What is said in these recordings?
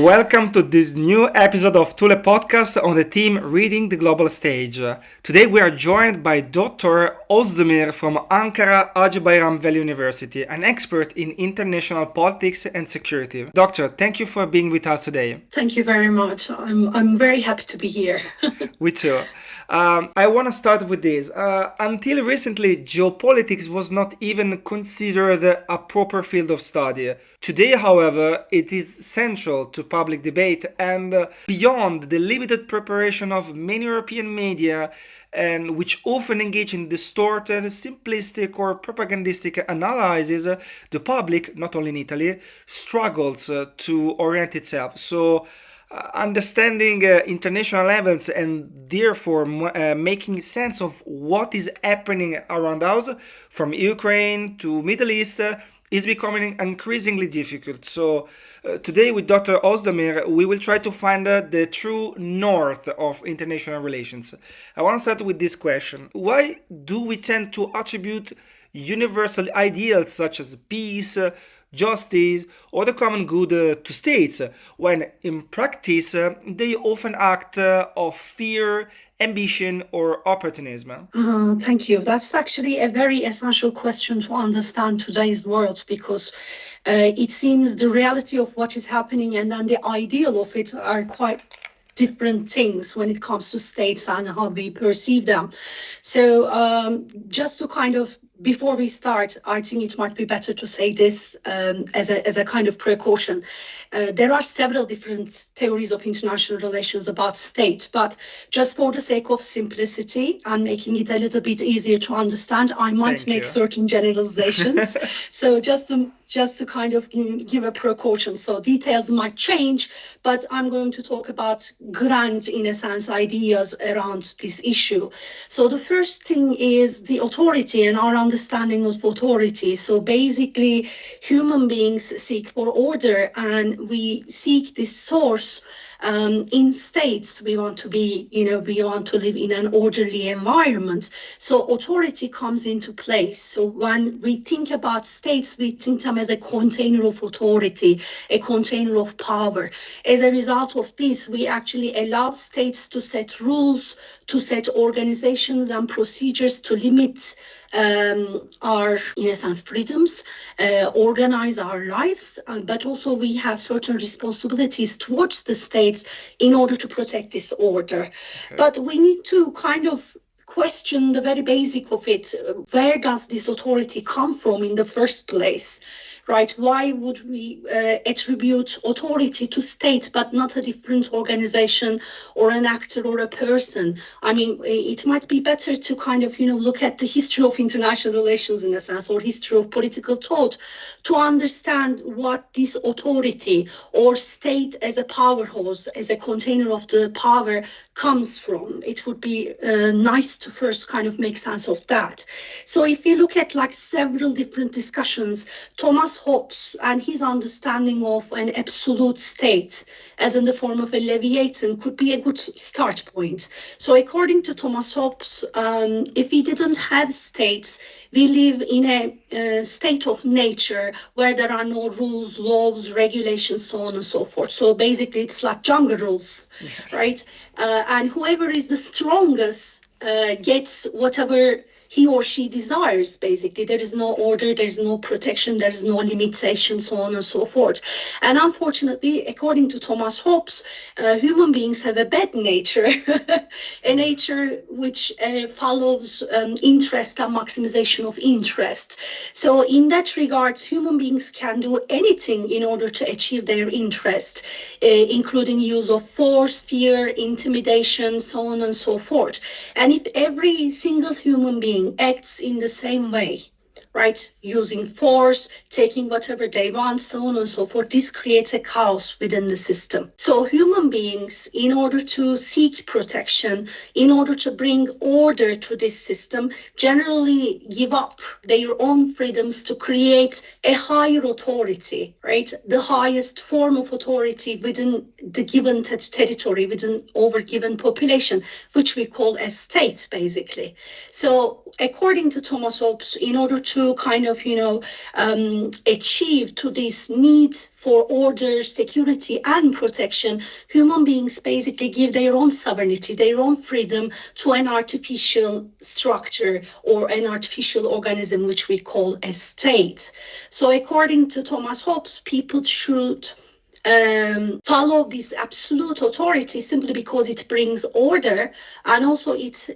Welcome to this new episode of Tule Podcast on the theme Reading the Global Stage. Today we are joined by Dr. Özdemir from Ankara Hacı Bayram Veli University, an expert in international politics and security. Doctor, thank you for being with us today. Thank you very much. I'm very happy to be here. We too. I want to start with this. Until recently, geopolitics was not even considered a proper field of study. Today, however, it is central to public debate and beyond the limited preparation of many European media and which often engage in distorted, simplistic or propagandistic analysis, the public, not only in Italy, struggles to orient itself. So, understanding international events and therefore making sense of what is happening around us, from Ukraine to Middle East, is becoming increasingly difficult. So today with Dr. Özdemir, we will try to find the true north of international relations. I want to start with this question. Why do we tend to attribute universal ideals such as peace, justice, or the common good to states, when in practice they often act of fear, ambition, or opportunism? Thank you. That's actually a very essential question to understand today's world, because it seems the reality of what is happening and then the ideal of it are quite different things when it comes to states and how we perceive them. So just to kind of, before we start, I think it might be better to say this as a kind of precaution. There are several different theories of international relations about state, but just for the sake of simplicity and making it a little bit easier to understand, I might make certain generalizations. So just to kind of give a precaution. So details might change, but I'm going to talk about grand, in a sense, ideas around this issue. So the first thing is the authority and our understanding of authority. So basically, human beings seek for order, and we seek this source in states. We want to be, we want to live in an orderly environment. So authority comes into place. So when we think about states, we think them as a container of authority, a container of power. As a result of this, we actually allow states to set rules, to set organizations and procedures to limit our, in a sense, freedoms, organize our lives, but also we have certain responsibilities towards the states in order to protect this order. Okay. But we need to kind of question the very basic of it. Where does this authority come from in the first place? Right? Why would we attribute authority to state but not a different organization or an actor or a person? I mean, it might be better to kind of, look at the history of international relations in a sense, or history of political thought, to understand what this authority or state as a powerhouse, as a container of the power comes from. It would be nice to first kind of make sense of that. So if you look at like several different discussions, Thomas Hobbes and his understanding of an absolute state as in the form of a leviathan could be a good start point. So according to Thomas Hobbes, if we didn't have states, we live in a state of nature where there are no rules, laws, regulations, so on and so forth. So basically it's like jungle rules, yes. Right? And whoever is the strongest gets whatever he or she desires, basically. There is no order, there's no protection, there's no limitation, so on and so forth. And unfortunately, according to Thomas Hobbes, human beings have a bad nature, a nature which follows interest and maximization of interest. So in that regard, human beings can do anything in order to achieve their interest, including use of force, fear, intimidation, so on and so forth. And if every single human being acts in the same way, right, using force, taking whatever they want, so on and so forth, this creates a chaos within the system. So human beings, in order to seek protection, in order to bring order to this system, generally give up their own freedoms to create a higher authority, right, the highest form of authority within the given territory, within over given population, which we call a state, basically. So according to Thomas Hobbes, in order to to kind of, achieve to this need for order, security, and protection, human beings basically give their own sovereignty, their own freedom to an artificial structure or an artificial organism, which we call a state. So according to Thomas Hobbes, people should follow this absolute authority simply because it brings order, and also it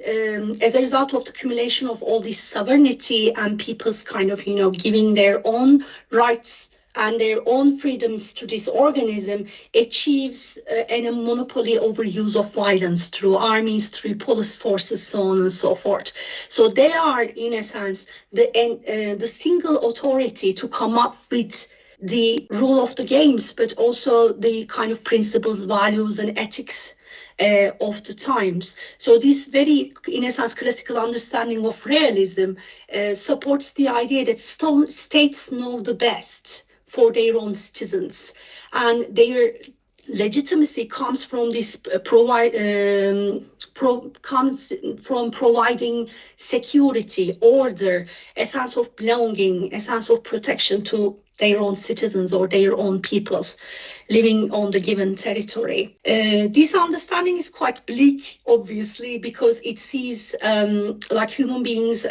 as a result of the accumulation of all this sovereignty and people's kind of giving their own rights and their own freedoms to this organism, achieves a monopoly over use of violence through armies, through police forces, so on and so forth. So they are, in a sense, the single authority to come up with the rule of the games, but also the kind of principles, values, and ethics of the times. So this very, in a sense, classical understanding of realism supports the idea that states know the best for their own citizens, and their legitimacy comes from this comes from providing security, order, a sense of belonging, a sense of protection to their own citizens or their own people living on the given territory. This understanding is quite bleak, obviously, because it sees like human beings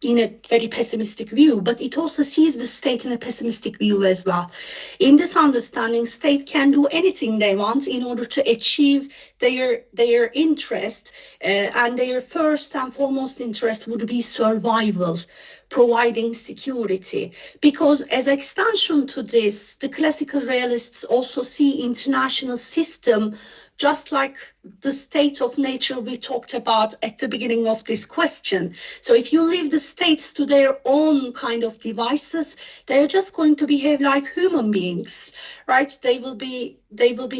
in a very pessimistic view, but it also sees the state in a pessimistic view as well. In this understanding, state can do anything they want in order to achieve their interest, and their first and foremost interest would be survival, providing security. Because as extension to this, the classical realists also see international system just like the state of nature we talked about at the beginning of this question. So if you leave the states to their own kind of devices, they're just going to behave like human beings, right? They will be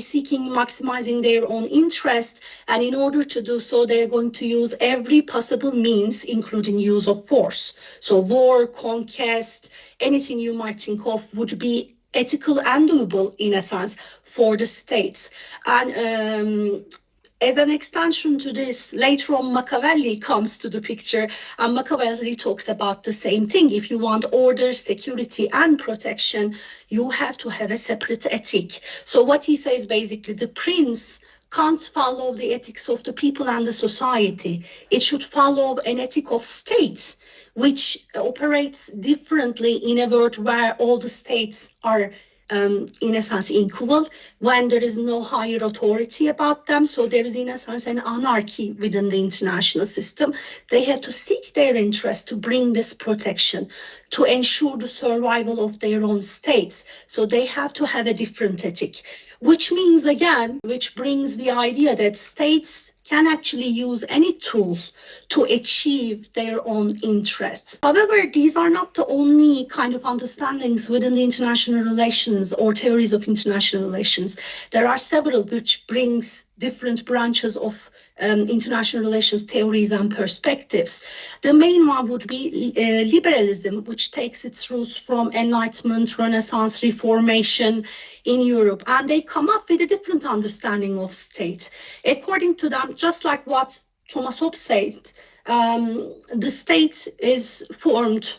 seeking maximizing their own interest, and in order to do so, they're going to use every possible means, including use of force. So war, conquest, anything you might think of would be ethical and doable in a sense for the states. And as an extension to this, later on Machiavelli comes to the picture, and Machiavelli talks about the same thing. If you want order, security, and protection, you have to have a separate ethic. So what he says basically, the prince can't follow the ethics of the people and the society. It should follow an ethic of state, which operates differently in a world where all the states are in a sense equal, when there is no higher authority about them. So there is in a sense an anarchy within the international system. They have to seek their interest to bring this protection, to ensure the survival of their own states. So they have to have a different ethic, which means again, which brings the idea that states can actually use any tool to achieve their own interests. However, these are not the only kind of understandings within the international relations or theories of international relations. There are several which brings different branches of international relations theories and perspectives. The main one would be liberalism, which takes its roots from Enlightenment, Renaissance, Reformation in Europe, and they come up with a different understanding of state. According to them, just like what Thomas Hobbes says, the state is formed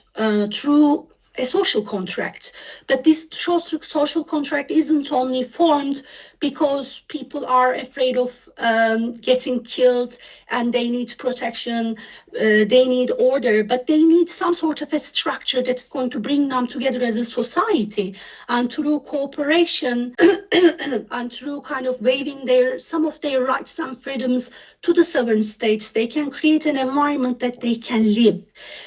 through a social contract, but this social contract isn't only formed because people are afraid of getting killed and they need protection, they need order, but they need some sort of a structure that's going to bring them together as a society. And through cooperation and through kind of waiving some of their rights and freedoms to the sovereign states, they can create an environment that they can live.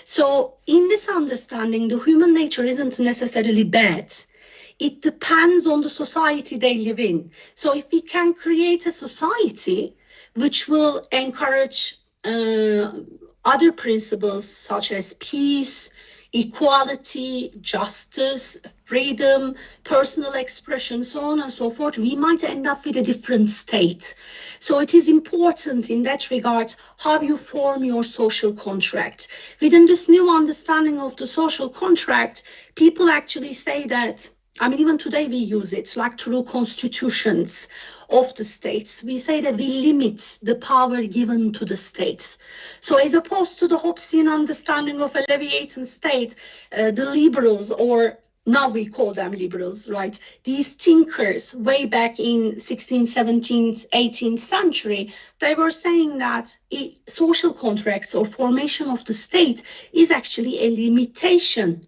So in this understanding, the human nature isn't necessarily bad. It depends on the society they live in. So if we can create a society which will encourage other principles such as peace, equality, justice, freedom, personal expression, so on and so forth, we might end up with a different state. So it is important in that regard how you form your social contract. Within this new understanding of the social contract, people actually say that I mean, even today we use it, like through constitutions of the states. We say that we limit the power given to the states. So as opposed to the Hobbesian understanding of a Leviathan state, the liberals, or now we call them liberals, right? These thinkers way back in 16th, 17th, 18th century, they were saying that social contracts or formation of the state is actually a limitation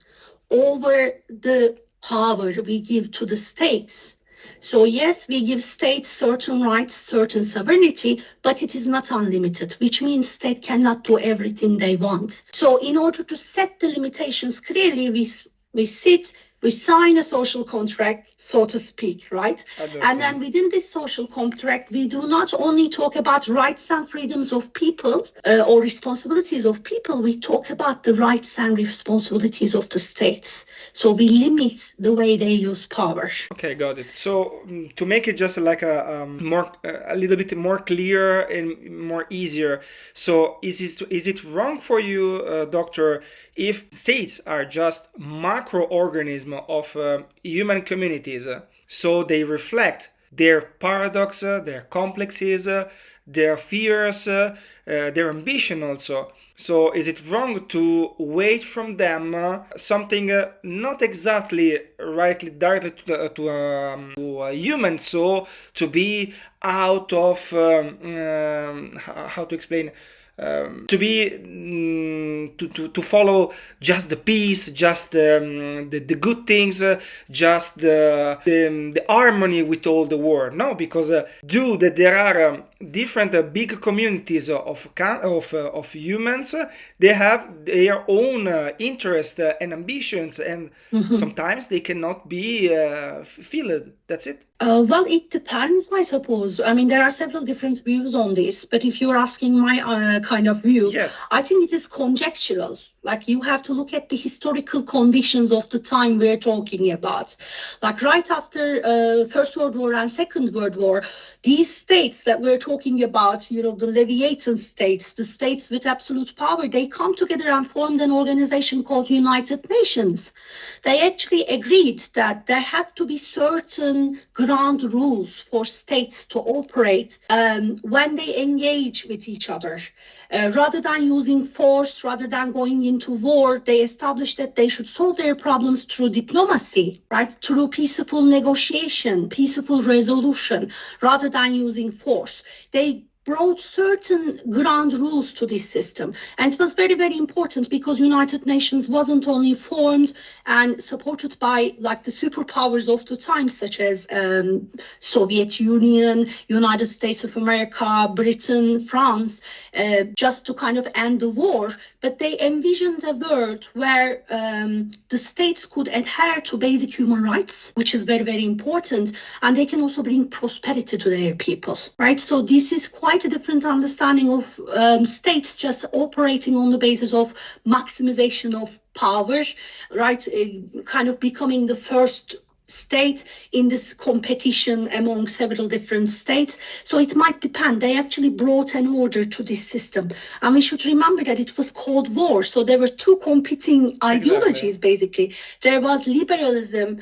over the power we give to the states. So yes, we give states certain rights, certain sovereignty, but it is not unlimited, which means state cannot do everything they want. So in order to set the limitations clearly, we sign a social contract, so to speak, right? And then within this social contract, we do not only talk about rights and freedoms of people or responsibilities of people, we talk about the rights and responsibilities of the states. So we limit the way they use power. Okay, got it. So to make it just like a little bit more clear and more easier. So is it wrong for you, doctor, if states are just macroorganisms of human communities? So they reflect their paradox, their complexes, their fears, their ambition also. So is it wrong to wait from them something not exactly rightly directly to a human soul, to be out of how to explain, to be to follow just the peace, just the good things, just the harmony with all the world? No, because due that there are different big communities of humans, they have their own interests and ambitions, and sometimes they cannot be fulfilled. That's it. Well, it depends, I suppose. I mean, there are several different views on this, but if you're asking my kind of view, yes, I think it is conjectural. Like, you have to look at the historical conditions of the time we're talking about. Like, right after First World War and Second World War, these states that we're talking about, you know, the Leviathan states, the states with absolute power, they come together and formed an organization called United Nations. They actually agreed that there had to be certain ground rules for states to operate when they engage with each other. Rather than using force, rather than going into war, they established that they should solve their problems through diplomacy, right? Through peaceful negotiation, peaceful resolution, rather than using force. They brought certain ground rules to this system. And it was very, very important because United Nations wasn't only formed and supported by like the superpowers of the time, such as Soviet Union, United States of America, Britain, France, just to kind of end the war, but they envisioned a world where the states could adhere to basic human rights, which is very, very important, and they can also bring prosperity to their people, right? So this is quite a different understanding of states just operating on the basis of maximization of power, right? Kind of becoming the first state in this competition among several different states. So it might depend. They actually brought an order to this system. And we should remember that it was Cold War. So there were two competing ideologies, basically. There was liberalism,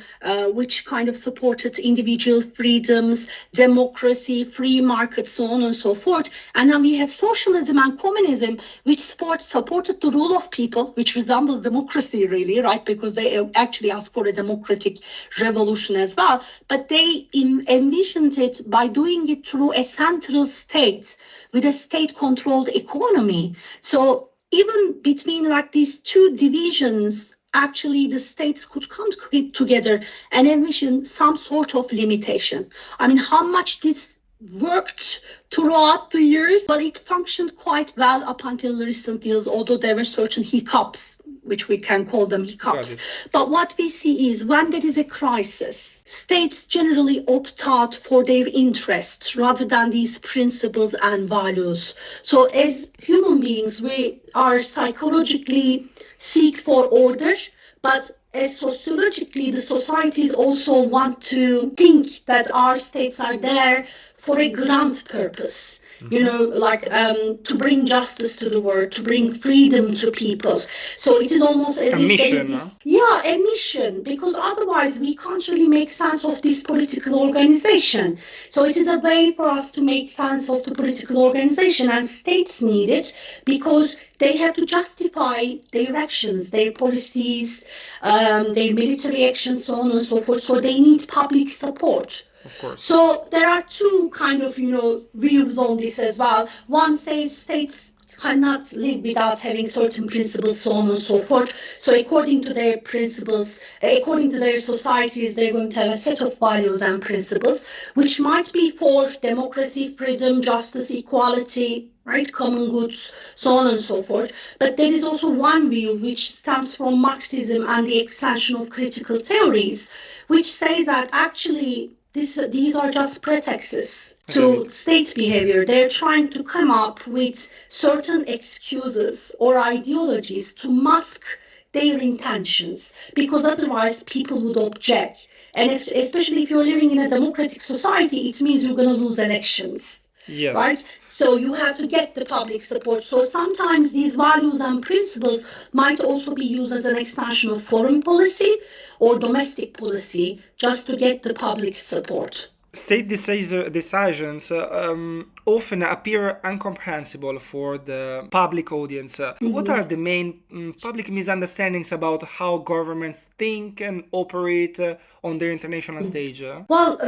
which kind of supported individual freedoms, democracy, free markets, so on and so forth. And then we have socialism and communism, which supported the rule of people, which resembles democracy, really, right? Because they actually asked for a democratic revolution as well, but they envisioned it by doing it through a central state with a state-controlled economy. So even between like these two divisions, actually the states could come together and envision some sort of limitation. I mean, how much this worked throughout the years? Well, it functioned quite well up until the recent years, although there were certain hiccups, which we can call them hiccups. But what we see is when there is a crisis, states generally opt out for their interests rather than these principles and values. So as human beings, we are psychologically seek for order, but as sociologically, the societies also want to think that our states are there for a grand purpose. You know, like to bring justice to the world, to bring freedom to people. So it is almost as A if there mission, is this, yeah, a mission, because otherwise we can't really make sense of this political organization. So it is a way for us to make sense of the political organization, and states need it because they have to justify their actions, their policies, their military actions, so on and so forth. So they need public support. Of course. So there are two kind of, views on this as well. One says states cannot live without having certain principles, so on and so forth. So according to their principles, according to their societies, they're going to have a set of values and principles, which might be for democracy, freedom, justice, equality, right, common goods, so on and so forth. But there is also one view which stems from Marxism and the extension of critical theories, which says that actually these are just pretexts to state behavior. They're trying to come up with certain excuses or ideologies to mask their intentions, because otherwise people would object. And especially if you're living in a democratic society, it means you're going to lose elections. Yes. Right? So you have to get the public support. So sometimes these values and principles might also be used as an extension of foreign policy or domestic policy just to get the public support. State decisions often appear incomprehensible for the public audience. What are the main public misunderstandings about how governments think and operate on the international stage? Well,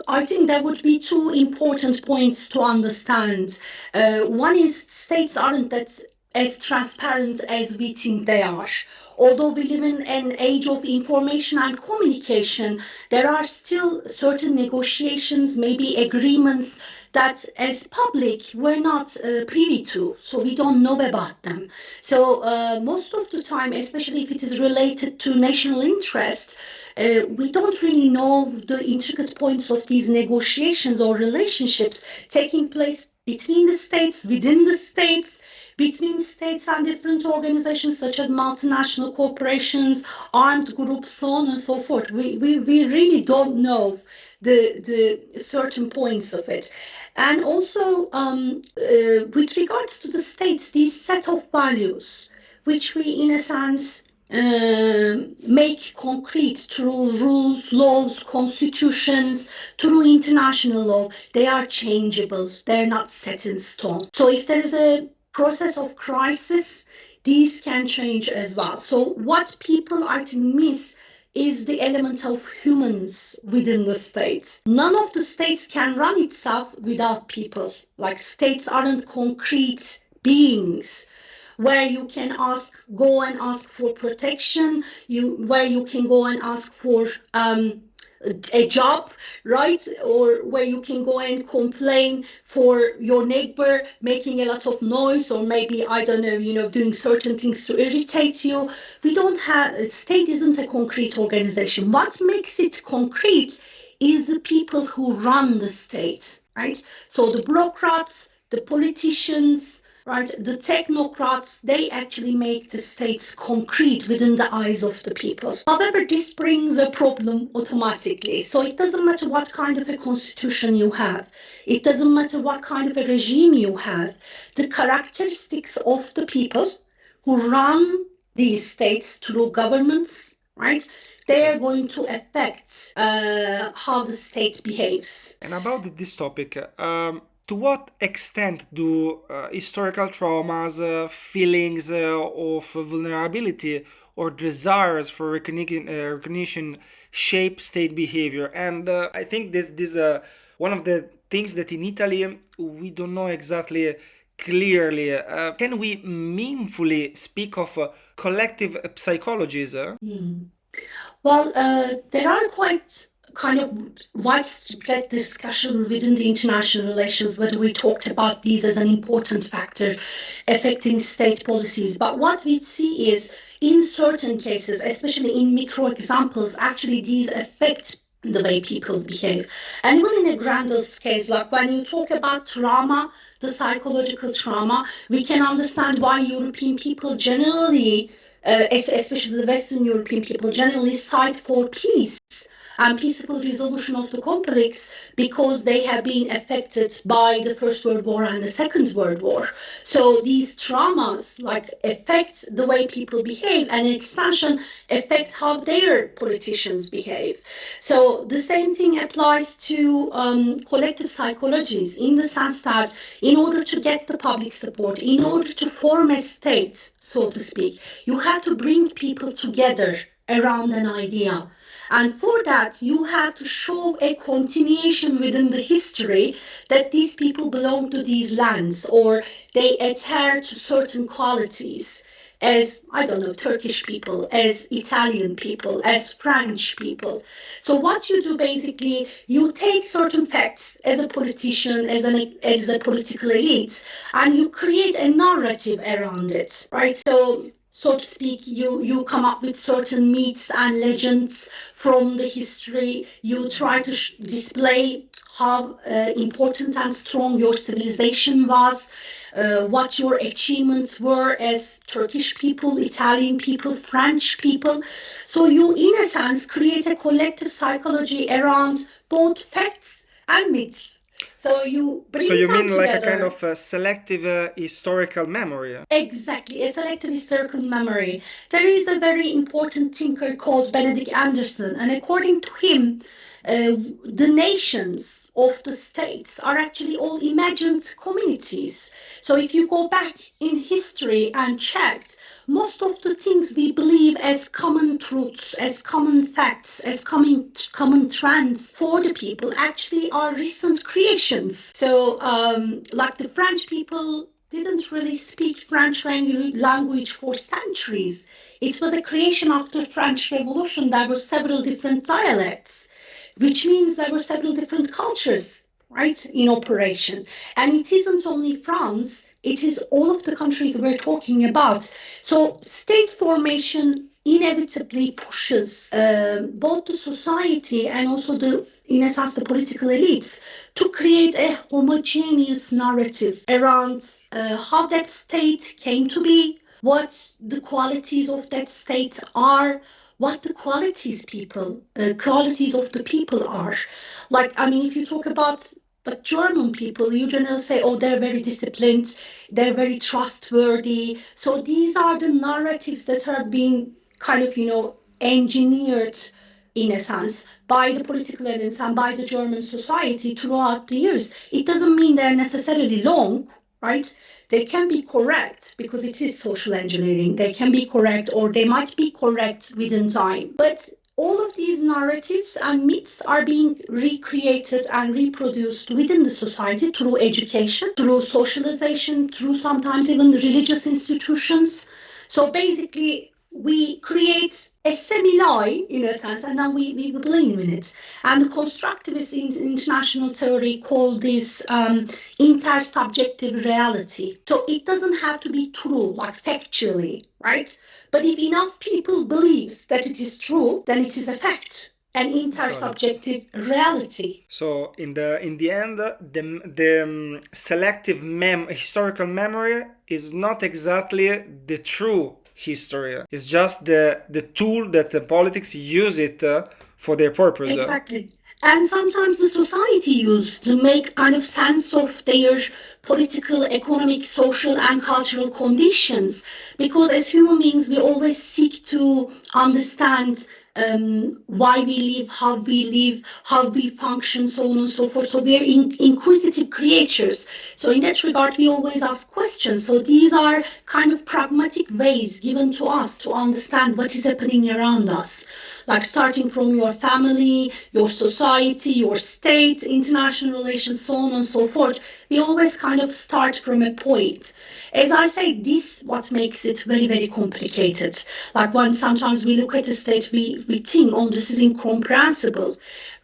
I think there would be two important points to understand. One is states aren't that as transparent as we think they are. Although we live in an age of information and communication, there are still certain negotiations, maybe agreements that as public we're not privy to, so we don't know about them. So most of the time, especially if it is related to national interest, we don't really know the intricate points of these negotiations or relationships taking place between the states, within the states, between states and different organizations such as multinational corporations, armed groups, so on and so forth. We really don't know the certain points of it. And also, with regards to the states, these set of values, which we, in a sense, make concrete through rules, laws, constitutions, through international law, they are changeable. They're not set in stone. So if there is a process of crisis, these can change as well. So what people I think miss is the element of humans within the state. None of the states can run itself without people. Like states aren't concrete beings where you can go and ask for protection, where you can go and ask for a job, right? Or where you can go and complain for your neighbor making a lot of noise, or maybe, I don't know, doing certain things to irritate you. State isn't a concrete organization. What makes it concrete is the people who run the state, right? So the bureaucrats, the politicians, right, the technocrats, they actually make the states concrete within the eyes of the people. However, this brings a problem automatically. So it doesn't matter what kind of a constitution you have. It doesn't matter what kind of a regime you have. The characteristics of the people who run these states through governments, right, they are going to affect how the state behaves. And about this topic, to what extent do historical traumas, feelings of vulnerability, or desires for recognition shape state behavior? And I think this is one of the things that in Italy we don't know exactly clearly. Can we meaningfully speak of collective psychologies? Well, there are quite kind of widespread discussions within the international relations whether we talked about these as an important factor affecting state policies. But what we see is in certain cases, especially in micro examples, actually these affect the way people behave. And even in a grander case, like when you talk about trauma, the psychological trauma, we can understand why European people generally especially the Western European people, generally side for peace and peaceful resolution of the conflicts because they have been affected by the First World War and the Second World War. So these traumas affect the way people behave, and in extension affect how their politicians behave. So the same thing applies to collective psychologies, in the sense that in order to get the public support, in order to form a state, so to speak, you have to bring people together around an idea. And for that, you have to show a continuation within the history that these people belong to these lands, or they adhere to certain qualities as, I don't know, Turkish people, as Italian people, as French people. So what you do basically, you take certain facts as a politician, as a political elite, and you create a narrative around it, right? So to speak, you come up with certain myths and legends from the history. You try to display how important and strong your civilization was, what your achievements were as Turkish people, Italian people, French people. So you, in a sense, create a collective psychology around both facts and myths. So you mean like a kind of a selective historical memory? Exactly, a selective historical memory. There is a very important thinker called Benedict Anderson, and according to him, the nations of the states are actually all imagined communities. So if you go back in history and checked, most of the things we believe as common truths, as common facts, as common trends for the people actually are recent creations. So like the French people didn't really speak French language for centuries. It was a creation after the French Revolution. There were several different dialects, which means there were several different cultures, right, in operation. And it isn't only France, it is all of the countries we're talking about. So state formation inevitably pushes both the society and also in a sense, the political elites to create a homogeneous narrative around how that state came to be, what the qualities of that state are, what the qualities of the people are. If you talk about the German people, you generally say, oh, they're very disciplined, they're very trustworthy. So these are the narratives that are being kind of, engineered in a sense by the political elites and by the German society throughout the years. It doesn't mean they're necessarily wrong, right? They can be correct because it is social engineering. They can be correct, or they might be correct within time. But all of these narratives and myths are being recreated and reproduced within the society through education, through socialization, through sometimes even religious institutions. So basically, we create a semi-lie, in a sense, and then we believe in it. And the constructivist international theory called this intersubjective reality. So it doesn't have to be true, factually, right? But if enough people believes that it is true, then it is a fact. An intersubjective reality. So in the end, the selective historical memory is not exactly the true history. It's just the tool that the politics use it for their purpose. Exactly. And sometimes the society used to make kind of sense of their political, economic, social, and cultural conditions. Because as human beings, we always seek to understand why we live, how we function, so on and so forth. So we're inquisitive creatures. So in that regard, we always ask questions. So these are kind of pragmatic ways given to us to understand what is happening around us. Like starting from your family, your society, your state, international relations, so on and so forth. We always kind of start from a point. As I say, this what makes it very, very complicated. Like when sometimes we look at a state, we think, oh, this is incomprehensible.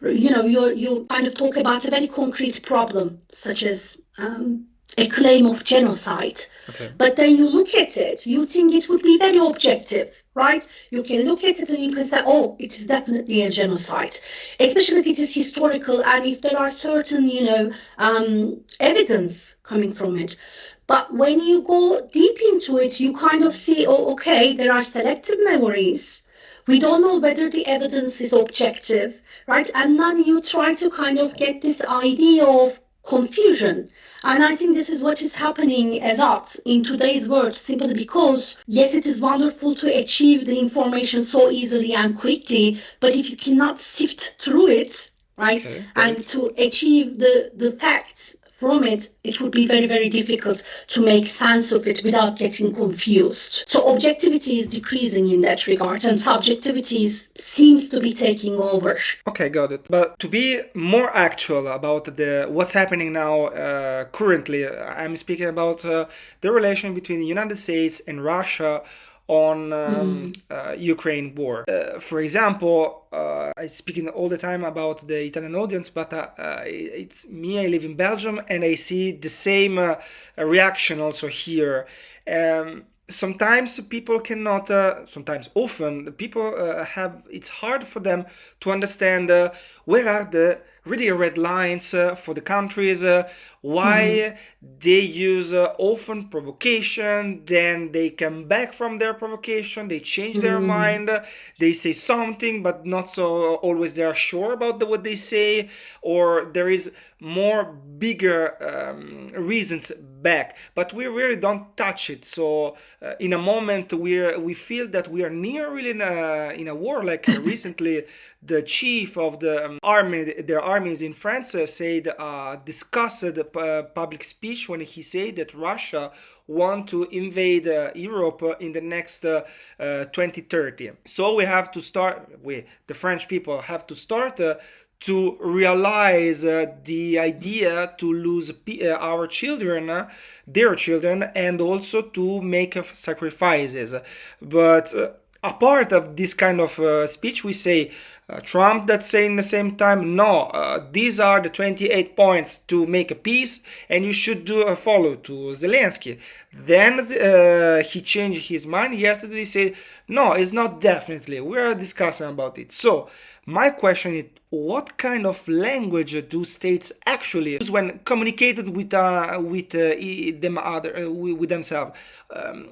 You kind of talk about a very concrete problem, such as a claim of genocide. Okay. But then you look at it, you think it would be very objective. right? You can look at it and you can say, oh, it is definitely a genocide, especially if it is historical and if there are certain, evidence coming from it. But when you go deep into it, you kind of see, oh, okay, there are selective memories. We don't know whether the evidence is objective, right? And then you try to kind of get this idea of confusion. And I think this is what is happening a lot in today's world, simply because, yes, it is wonderful to achieve the information so easily and quickly, but if you cannot sift through it, right, Okay, and right. to achieve the facts from it, it would be very, very difficult to make sense of it without getting confused. So objectivity is decreasing in that regard, and subjectivity seems to be taking over. Okay, got it. But to be more actual about the what's happening now currently, I'm speaking about the relation between the United States and Russia on Ukraine war. For example, I'm speaking all the time about the Italian audience, but it's me. I live in Belgium, and I see the same reaction also here. Sometimes people cannot, sometimes often people have, it's hard for them to understand where are the really red lines for the countries, why they use often provocation, then they come back from their provocation, they change their mind, they say something but not so always they are sure about what they say, or there is more bigger reasons back, but we really don't touch it. So in a moment we feel that we are near really in a war, like recently the chief of the army, their armies in France said, discussed the public speech when he said that Russia want to invade Europe in the next 2030. So we have to start, the French people have to start to realize the idea to lose our children, their children, and also to make sacrifices. But apart of this kind of speech, we say Trump that's saying the same time, no, these are the 28 points to make a peace, and you should do a follow to Zelensky. Then he changed his mind yesterday. He said, no, it's not definitely. We are discussing about it. So my question is, what kind of language do states actually use when communicated with with themselves?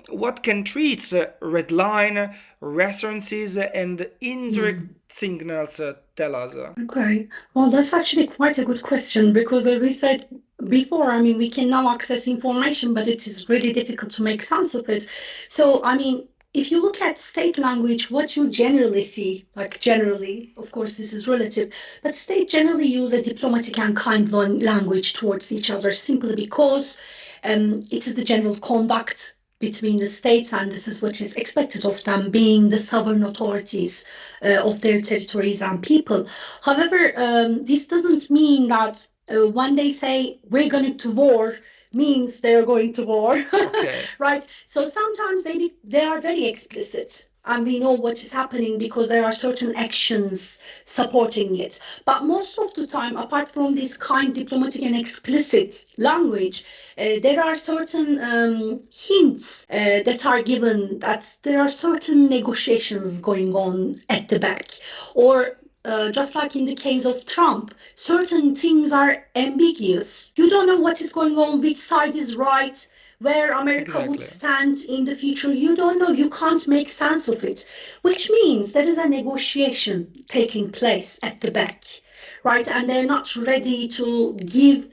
What can treats red line, reassurances, and indirect signals tell us? Okay, well, that's actually quite a good question because, as we said before, I mean, we can now access information, but it is really difficult to make sense of it. So, I mean, if you look at state language, what you generally see, like generally, of course, this is relative, but states generally use a diplomatic and kind language towards each other simply because it is the general conduct between the states, and this is what is expected of them, being the sovereign authorities of their territories and people. However, this doesn't mean that when they say we're going to war, means they're going to war, Okay. right? So sometimes they are very explicit, and we know what is happening because there are certain actions supporting it. But most of the time, apart from this kind diplomatic and explicit language, there are certain hints that are given that there are certain negotiations going on at the back, or just like in the case of Trump, certain things are ambiguous. You don't know what is going on, which side is right, where America would stand in the future. You don't know. You can't make sense of it, which means there is a negotiation taking place at the back, right? And they're not ready to give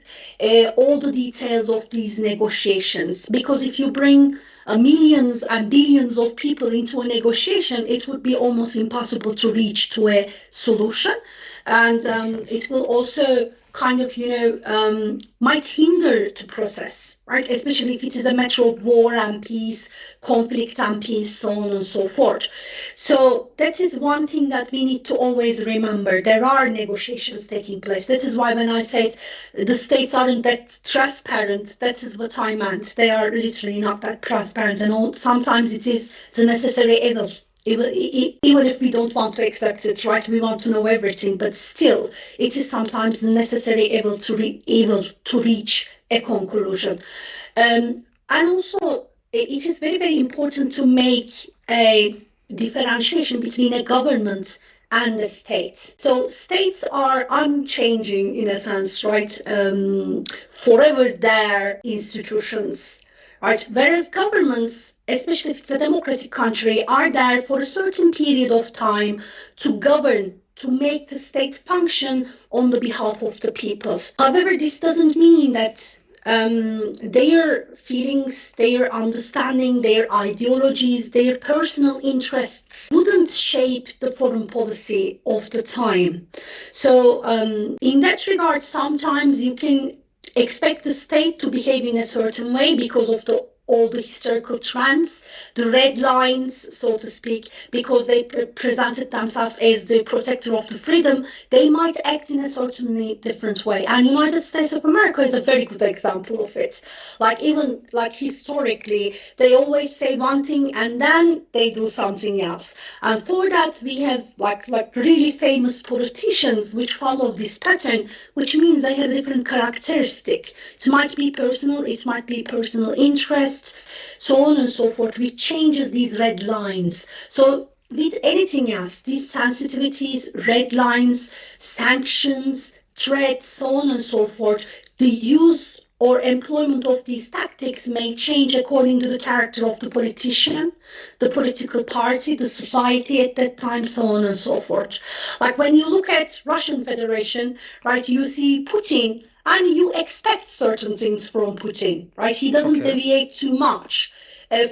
all the details of these negotiations, because if you bring millions and billions of people into a negotiation, it would be almost impossible to reach to a solution. And it will also kind of, might hinder the process, right? Especially if it is a matter of war and peace, conflict and peace, so on and so forth. So that is one thing that we need to always remember. There are negotiations taking place. That is why when I said the states aren't that transparent, that is what I meant. They are literally not that transparent, and sometimes it is the necessary evil. Even if we don't want to accept it, right? We want to know everything, but still, it is sometimes the necessary evil to reach a conclusion. And also, it is very, very important to make a differentiation between a government and the state. So states are unchanging in a sense, right? Forever their institutions, right? Whereas governments, especially if it's a democratic country, are there for a certain period of time to govern, to make the state function on the behalf of the people. However, this doesn't mean that their feelings, their understanding, their ideologies, their personal interests wouldn't shape the foreign policy of the time. So in that regard, sometimes you can expect the state to behave in a certain way because of all the historical trends, the red lines, so to speak, because they presented themselves as the protector of the freedom, they might act in a certainly different way. And United States of America is a very good example of it. Like even like historically, they always say one thing and then they do something else. And for that, we have like really famous politicians which follow this pattern, which means they have a different characteristic. It might be personal, it might be personal interest, so on and so forth, which changes these red lines. So with anything else, these sensitivities, red lines, sanctions, threats, so on and so forth, the use or employment of these tactics may change according to the character of the politician, the political party, the society at that time, so on and so forth. Like when you look at Russian Federation, right, you see Putin, and you expect certain things from Putin, right? He doesn't deviate too much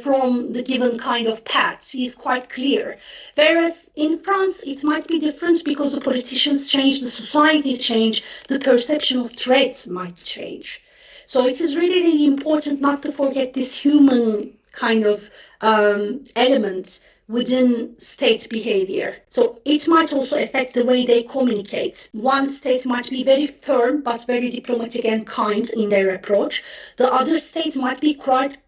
from the given kind of path. He's quite clear. Whereas in France, it might be different because the politicians change, the society change, the perception of threats might change. So it is really, really important not to forget this human kind of element within state behavior. So it might also affect the way they communicate. One state might be very firm but very diplomatic and kind in their approach. The other state might be quite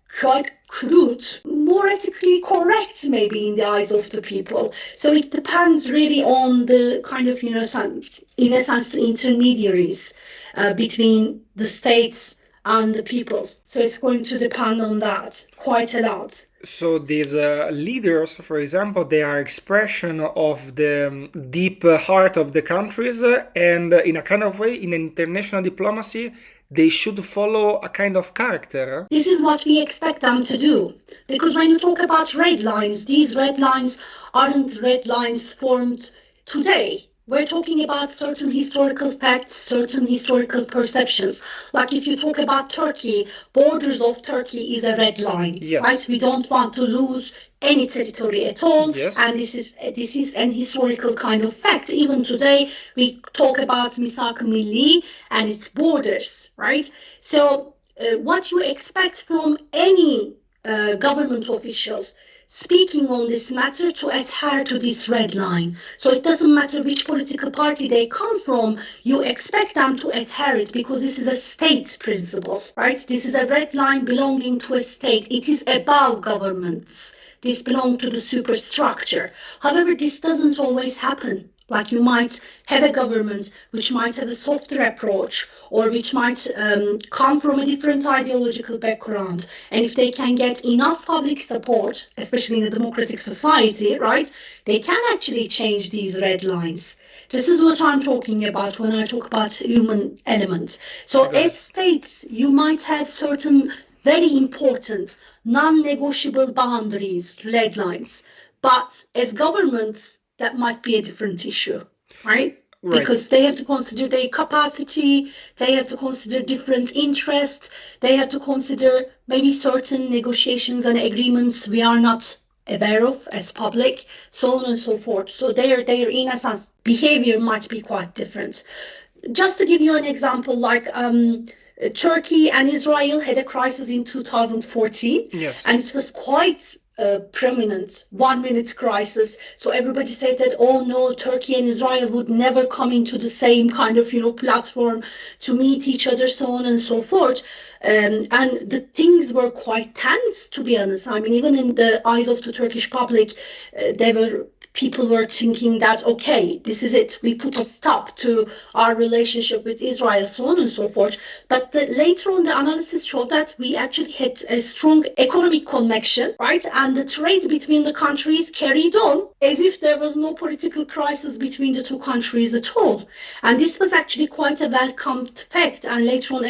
crude, more ethically correct maybe in the eyes of the people. So it depends really on the kind of, in a sense, the intermediaries between the states and the people. So it's going to depend on that quite a lot. So these leaders, for example, they are expression of the deep heart of the countries, and in a kind of way, in international diplomacy, they should follow a kind of character. This is what we expect them to do. Because when you talk about red lines, these red lines aren't red lines formed today. We're talking about certain historical facts, certain historical perceptions. Like if you talk about Turkey, borders of Turkey is a red line, yes. Right? We don't want to lose any territory at all, yes. And this is an historical kind of fact. Even today, we talk about Misak Milli and its borders, right? So what you expect from any government official speaking on this matter to adhere to this red line. So it doesn't matter which political party they come from, you expect them to adhere it because this is a state principle, right? This is a red line belonging to a state. It is above governments. This belongs to the superstructure. However, this doesn't always happen. Like you might have a government which might have a softer approach or which might come from a different ideological background. And if they can get enough public support, especially in a democratic society, right, they can actually change these red lines. This is what I'm talking about when I talk about human element. So as states, you might have certain very important, non-negotiable boundaries, red lines. But as governments, that might be a different issue, right? Because they have to consider their capacity, they have to consider different interests, they have to consider maybe certain negotiations and agreements we are not aware of as public, so on and so forth. So their in a sense, behavior might be quite different. Just to give you an example, like Turkey and Israel had a crisis in 2014, yes. And it was quite prominent 1 minute crisis. So everybody said that, oh no, Turkey and Israel would never come into the same kind of, platform to meet each other, so on and so forth. And the things were quite tense, to be honest. I mean, even in the eyes of the Turkish public, they were people were thinking that, okay, this is it. We put a stop to our relationship with Israel, so on and so forth. But later on, the analysis showed that we actually had a strong economic connection, right? And the trade between the countries carried on as if there was no political crisis between the two countries at all. And this was actually quite a welcomed fact, and later on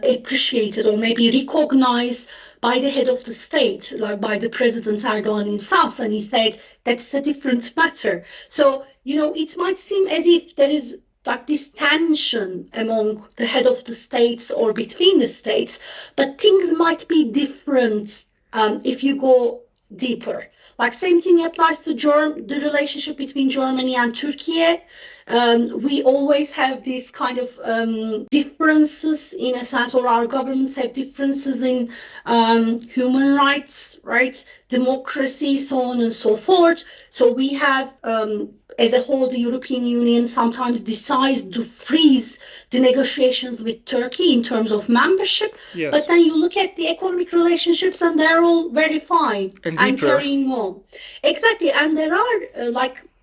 appreciated or maybe recognized by the head of the state, like by the President Erdogan himself, and he said that's a different matter. So, it might seem as if there is like this tension among the head of the states or between the states, but things might be different if you go deeper. Like same thing applies to the relationship between Germany and Turkey. We always have these kind of differences in a sense, or our governments have differences in human rights, right? Democracy, so on and so forth. So we have, as a whole, the European Union sometimes decides to freeze the negotiations with Turkey in terms of membership. Yes. But then you look at the economic relationships and they're all very fine and carrying on. Exactly. And there are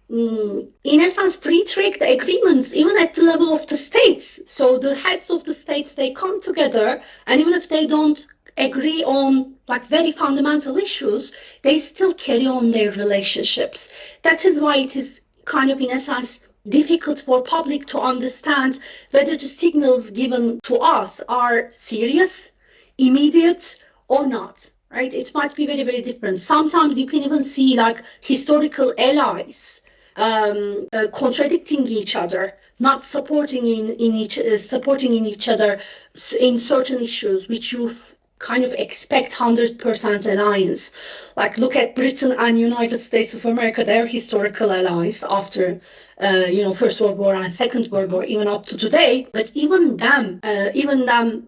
in a sense, pre-trade agreements, even at the level of the states. So the heads of the states, they come together, and even if they don't agree on like very fundamental issues, they still carry on their relationships. That is why it is kind of, in a sense, difficult for public to understand whether the signals given to us are serious, immediate, or not. Right? It might be very, very different. Sometimes you can even see like historical allies contradicting each other, not supporting in each other in certain issues, which you kind of expect 100% alliance. Like look at Britain and United States of America; they're historical allies after First World War and Second World War, even up to today. But even them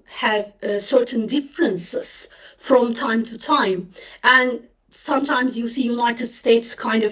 have certain differences from time to time, and sometimes you see United States kind of,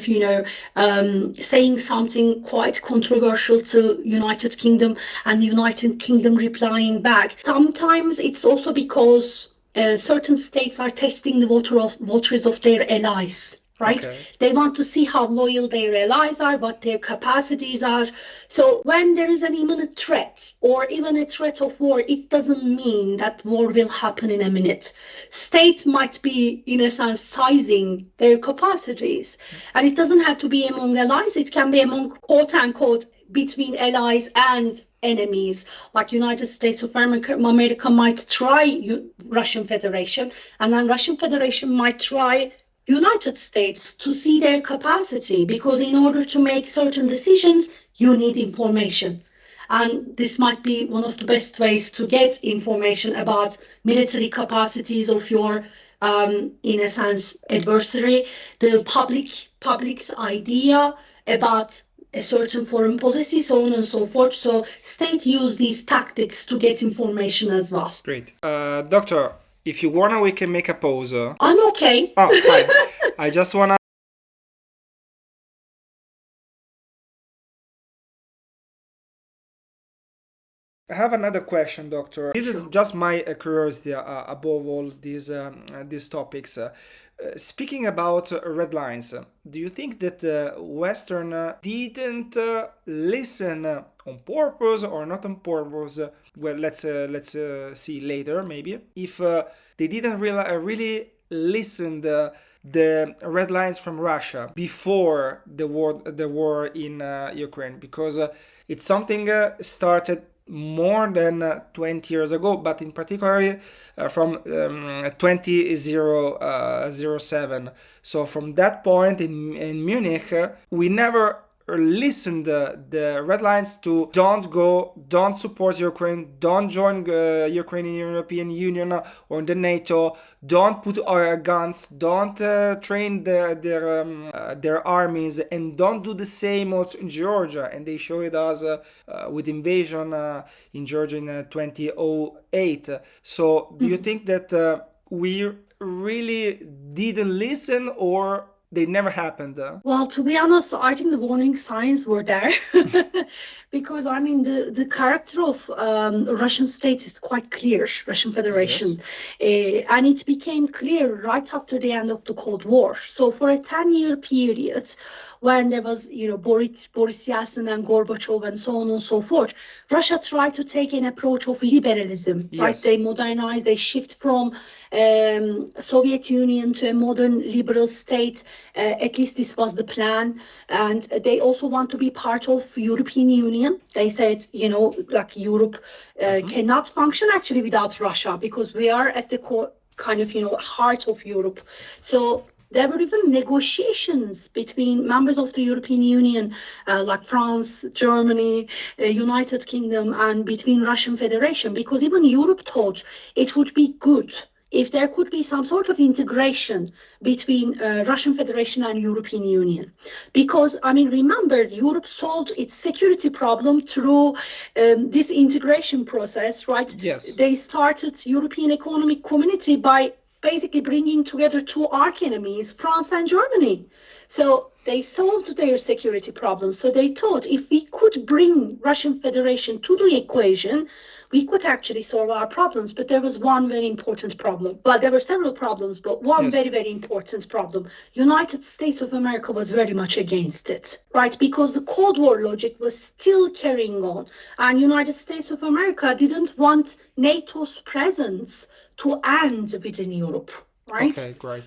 saying something quite controversial to United Kingdom and United Kingdom replying back. Sometimes it's also because certain states are testing the voters of their allies. Right? Okay. They want to see how loyal their allies are, what their capacities are. So when there is an imminent threat or even a threat of war, it doesn't mean that war will happen in a minute. States might be, in a sense, sizing their capacities. And it doesn't have to be among allies. It can be among, quote unquote, between allies and enemies. Like United States of America might try Russian Federation, and then Russian Federation might try United States to see their capacity, because in order to make certain decisions, you need information. And this might be one of the best ways to get information about military capacities of your, in a sense, adversary, the public's idea about a certain foreign policy, so on and so forth. So state use these tactics to get information as well. Great. Doctor, if you wanna, we can make a pause. I'm okay. Oh, fine. I just wanna. I have another question, Doctor. This is just my curiosity above all these topics. Speaking about red lines, do you think that the Western didn't listen on purpose or not on purpose? Well, let's see later, maybe. If they didn't really listen the red lines from Russia before the war in Ukraine, because it's something started more than 20 years ago, but in particular from 2007. So from that point in Munich, we never listened the red lines to don't support Ukraine, don't join Ukraine in European Union or the NATO, don't put our guns, don't train their armies, and don't do the same also in Georgia. And they showed us with invasion in Georgia in 2008. So do you think that we really didn't listen, or they never happened. Well, to be honest, I think the warning signs were there because I mean the character of Russian state is quite clear, Russian Federation, and it became clear right after the end of the Cold War. So for a 10-year period, when there was Boris Yeltsin and Gorbachev and so on and so forth, Russia tried to take an approach of liberalism. Yes. Right? They modernize, they shift from Soviet Union to a modern liberal state. At least this was the plan. And they also want to be part of European Union. They said, like Europe cannot function actually without Russia, because we are at the core, kind of, heart of Europe. So there were even negotiations between members of the European Union, like France, Germany, United Kingdom, and between Russian Federation, because even Europe thought it would be good if there could be some sort of integration between Russian Federation and European Union. Because, I mean, remember, Europe solved its security problem through this integration process, right? Yes. They started European Economic Community by basically bringing together two arch enemies, France and Germany. So they solved their security problems. So they thought if we could bring Russian Federation to the equation, we could actually solve our problems. But there was one very important problem. Well, there were several problems, but one very, very important problem. United States of America was very much against it, right? Because the Cold War logic was still carrying on. And United States of America didn't want NATO's presence to end within Europe, right? Okay, great.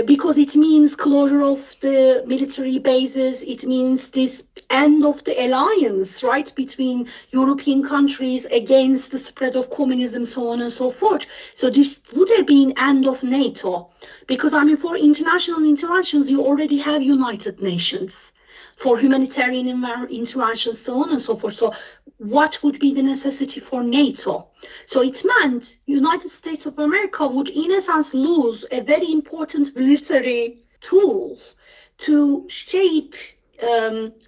Because it means closure of the military bases, it means this end of the alliance, right, between European countries against the spread of communism, so on and so forth. So this would have been end of NATO, because I mean, for international interventions, you already have United Nations. For humanitarian interventions, so on and so forth. So what would be the necessity for NATO? So it meant United States of America would, in a sense, lose a very important military tool to shape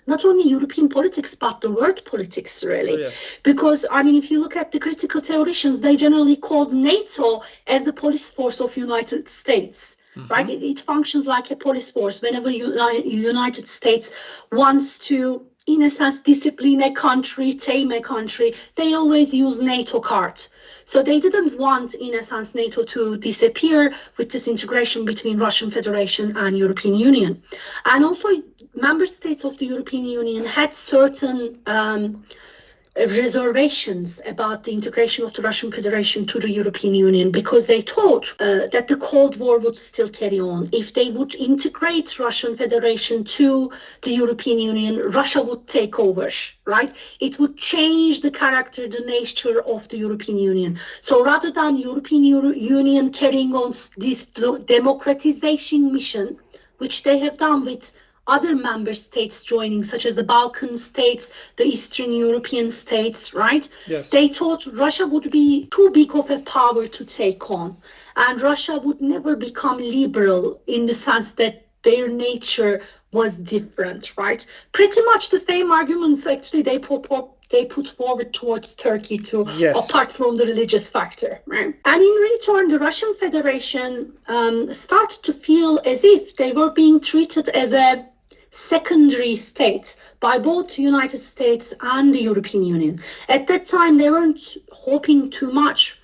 not only European politics, but the world politics, really. Yes. Because, I mean, if you look at the critical theoreticians, they generally called NATO as the police force of United States. Right? It functions like a police force. Whenever United States wants to, in a sense, discipline a country, tame a country, they always use NATO card. So they didn't want, in a sense, NATO to disappear with this integration between Russian Federation and European Union. And also, member states of the European Union had certain reservations about the integration of the Russian Federation to the European Union, because they thought that the Cold War would still carry on. If they would integrate Russian Federation to the European Union, Russia would take over, right? It would change the character, the nature of the European Union. So rather than European Union carrying on this democratization mission, which they have done with other member states joining, such as the Balkan states, the Eastern European states, right? Yes. They thought Russia would be too big of a power to take on. And Russia would never become liberal in the sense that their nature was different, right? Pretty much the same arguments, actually, they put forward towards Turkey too, apart from the religious factor, right? And in return, the Russian Federation started to feel as if they were being treated as a secondary state by both the United States and the European Union. At that time, they weren't hoping too much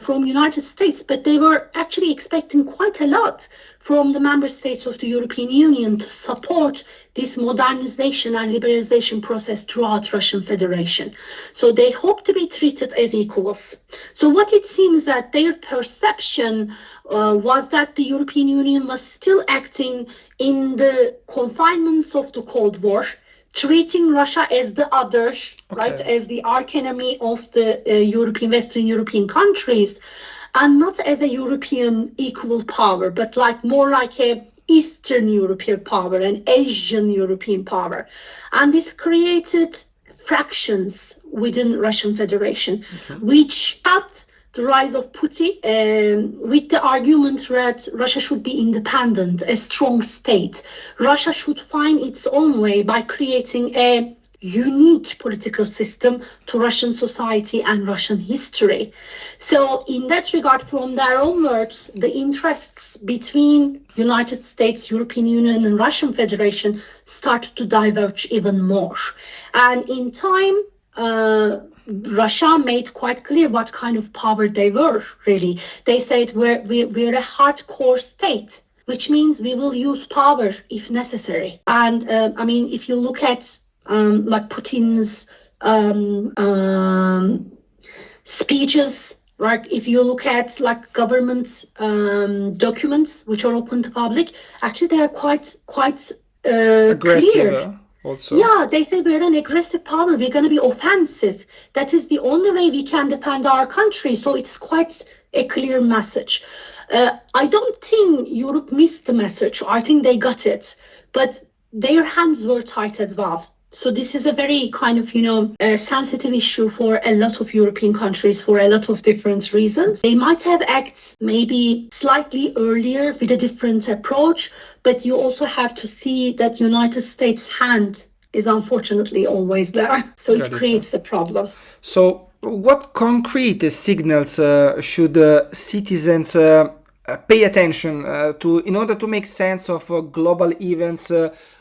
from United States, but they were actually expecting quite a lot from the member states of the European Union to support this modernization and liberalization process throughout Russian Federation. So they hope to be treated as equals. So what it seems that their perception was that the European Union was still acting in the confinements of the Cold War, treating Russia as the other, right, as the arch enemy of the Western European countries, and not as a European equal power, but more like a Eastern European power, an Asian European power. And this created fractions within Russian Federation, which had the rise of Putin with the argument that Russia should be independent, a strong state. Russia should find its own way by creating a unique political system to Russian society and Russian history. So in that regard, from there onwards, the interests between United States, European Union and Russian Federation started to diverge even more. And in time, Russia made quite clear what kind of power they were, really. They said we're a hardcore state, which means we will use power if necessary. And I mean, if you look at like Putin's speeches, right? If you look at like government documents which are open to public, actually they are quite Aggressive clear. also. Yeah, they say we're an aggressive power, we're going to be offensive. That is the only way we can defend our country. So it's quite a clear message. I don't think Europe missed the message. I think they got it, but their hands were tied as well. So this is a very kind of, sensitive issue for a lot of European countries for a lot of different reasons. They might have acted maybe slightly earlier with a different approach, but you also have to see that United States' hand is unfortunately always there. So it creates a problem. So what concrete signals should citizens pay attention to in order to make sense of global events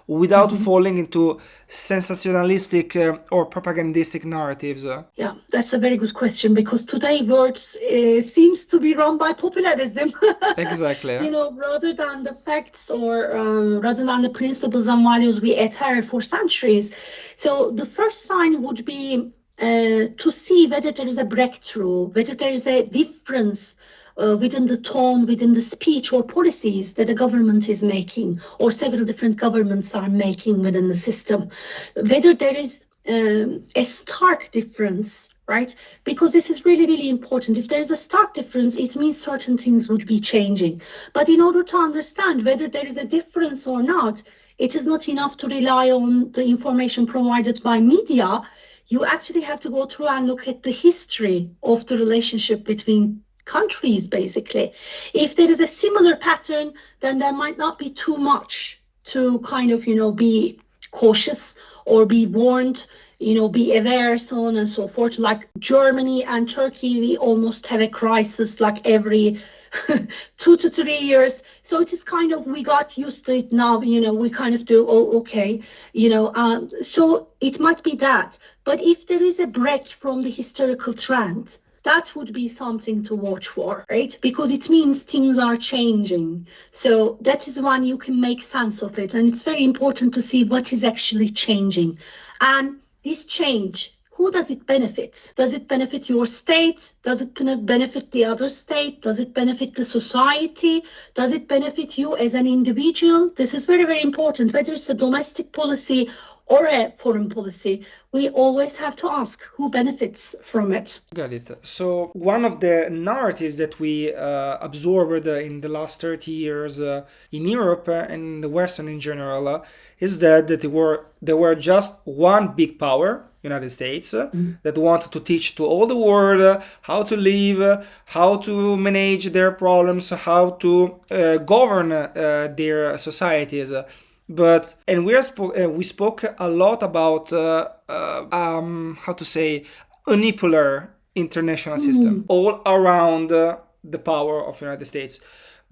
without falling into sensationalistic or propagandistic narratives? Yeah, that's a very good question, because today words seems to be run by popularism. Exactly. Rather than the facts or rather than the principles and values we adhere for centuries. So the first sign would be to see whether there is a breakthrough, whether there is a difference within the tone, within the speech or policies that the government is making, or several different governments are making within the system. Whether there is a stark difference, right? Because this is really, really important. If there's a stark difference, it means certain things would be changing. But in order to understand whether there is a difference or not, it is not enough to rely on the information provided by media. You actually have to go through and look at the history of the relationship between countries, basically. If there is a similar pattern, then there might not be too much to kind of, be cautious or be warned, be aware, so on and so forth. Like Germany and Turkey, we almost have a crisis like every 2 to 3 years. So it is kind of, we got used to it now, we kind of do, okay, so it might be that. But if there is a break from the historical trend, that would be something to watch for, right? Because it means things are changing. So that is when you can make sense of it. And it's very important to see what is actually changing. And this change, who does it benefit? Does it benefit your state? Does it benefit the other state? Does it benefit the society? Does it benefit you as an individual? This is very, very important. Whether it's a domestic policy or a foreign policy, we always have to ask who benefits from it. Got it. So one of the narratives that we absorbed in the last 30 years in Europe and the Western in general is that there were just one big power, United States, that wanted to teach to all the world how to live, how to manage their problems, how to govern their societies. We spoke a lot about how to say unipolar international system all around the power of the United States.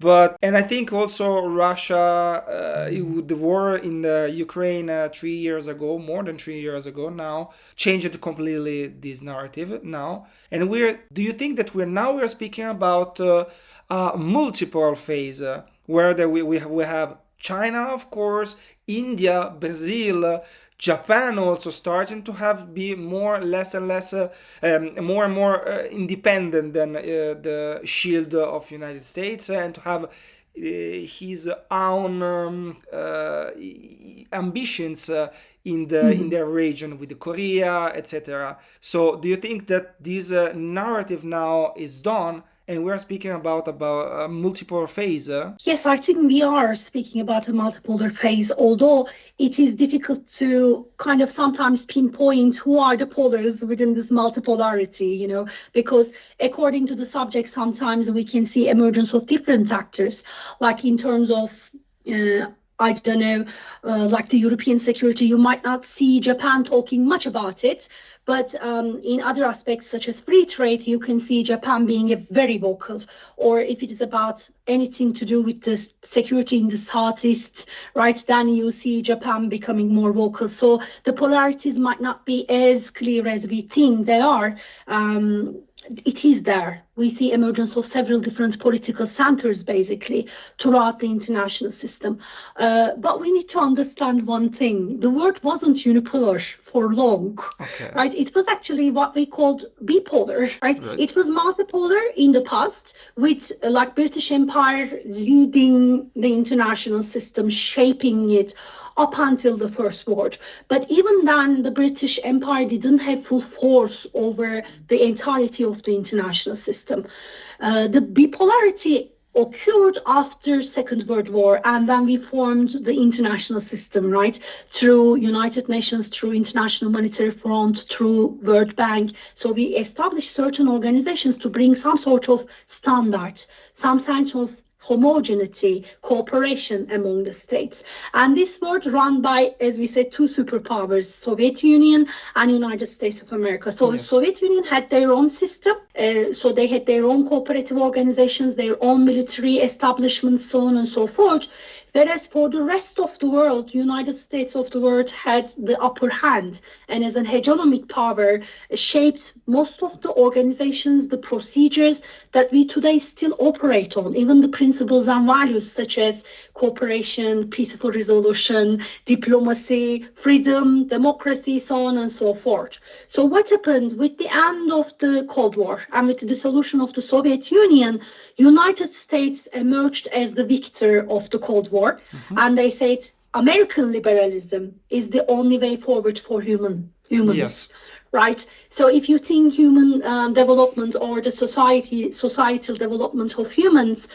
And I think also Russia, the war in the Ukraine 3 years ago, more than 3 years ago now, changed completely this narrative now. And do you think that we're speaking about a multiple phase where we have China, of course, India, Brazil, Japan also starting to be less and less, more and more independent than the shield of United States, and to have his own ambitions in their region with Korea, etc. So, do you think that this narrative now is done? And we're speaking about a multipolar phase. Yes, I think we are speaking about a multipolar phase, although it is difficult to kind of sometimes pinpoint who are the polars within this multipolarity, because according to the subject, sometimes we can see emergence of different actors, like in terms of I don't know, like the European security, you might not see Japan talking much about it. But in other aspects, such as free trade, you can see Japan being a very vocal. Or if it is about anything to do with the security in the Southeast, right, then you see Japan becoming more vocal. So the polarities might not be as clear as we think they are. It is there. We see emergence of several different political centers, basically, throughout the international system. But we need to understand one thing. The world wasn't unipolar for long, right? It was actually what we called bipolar, right? It was multipolar in the past, with like British Empire leading the international system, shaping it up until the First World. But even then, the British Empire didn't have full force over the entirety of the international system. The bipolarity occurred after Second World War, and then we formed the international system, right? Through United Nations, through International Monetary Fund, through World Bank. So we established certain organizations to bring some sort of standard, some sense of homogeneity, cooperation among the states. And this was run by, as we said, two superpowers, Soviet Union and United States of America. So Soviet Union had their own system. So they had their own cooperative organizations, their own military establishments, so on and so forth. Whereas for the rest of the world, United States of the world had the upper hand, and as an hegemonic power, shaped most of the organizations, the procedures that we today still operate on, even the principles and values such as cooperation, peaceful resolution, diplomacy, freedom, democracy, so on and so forth. So what happened with the end of the Cold War and with the dissolution of the Soviet Union, United States emerged as the victor of the Cold War, and they said American liberalism is the only way forward for humans. Yes. Right. So if you think human development or the societal development of humans,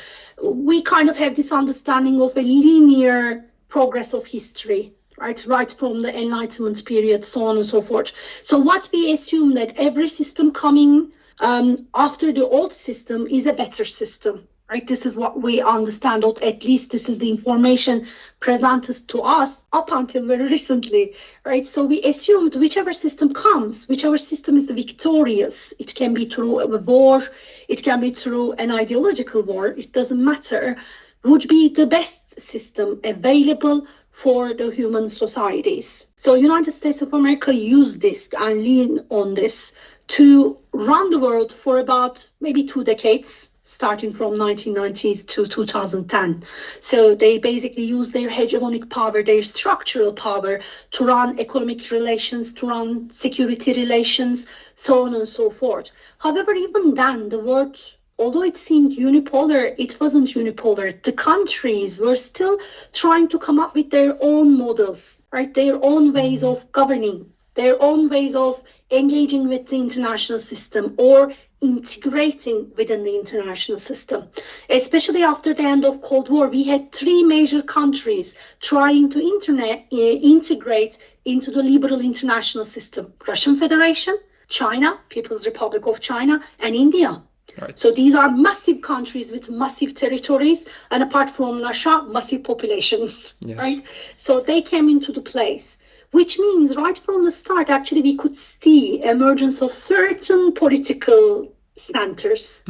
we kind of have this understanding of a linear progress of history, right from the Enlightenment period, so on and so forth. So what we assume that every system coming after the old system is a better system. Right, this is what we understand, or at least this is the information presented to us up until very recently, right? So we assumed whichever system comes, whichever system is the victorious, it can be through a war, it can be through an ideological war, it doesn't matter, would be the best system available for the human societies. So United States of America used this and leaned on this to run the world for about maybe 2 decades, starting from 1990s to 2010. So they basically use their hegemonic power, their structural power, to run economic relations, to run security relations, so on and so forth. However, even then, the world, although it seemed unipolar, it wasn't unipolar. The countries were still trying to come up with their own models, right? Their own ways of governing, their own ways of engaging with the international system or integrating within the international system. Especially after the end of Cold War, we had 3 major countries trying to integrate into the liberal international system: Russian Federation, China, People's Republic of China, and India. Right. So these are massive countries with massive territories, and apart from Russia, massive populations, right? So they came into the place, which means right from the start, actually, we could see emergence of certain political centers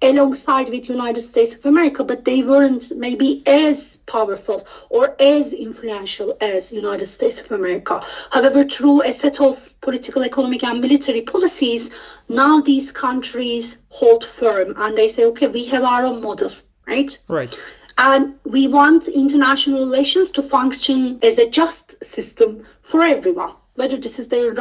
alongside with United States of America, but they weren't maybe as powerful or as influential as United States of America. However, through a set of political, economic, and military policies, now these countries hold firm and they say, okay, we have our own model, right? Right. And we want international relations to function as a just system for everyone. Whether this is their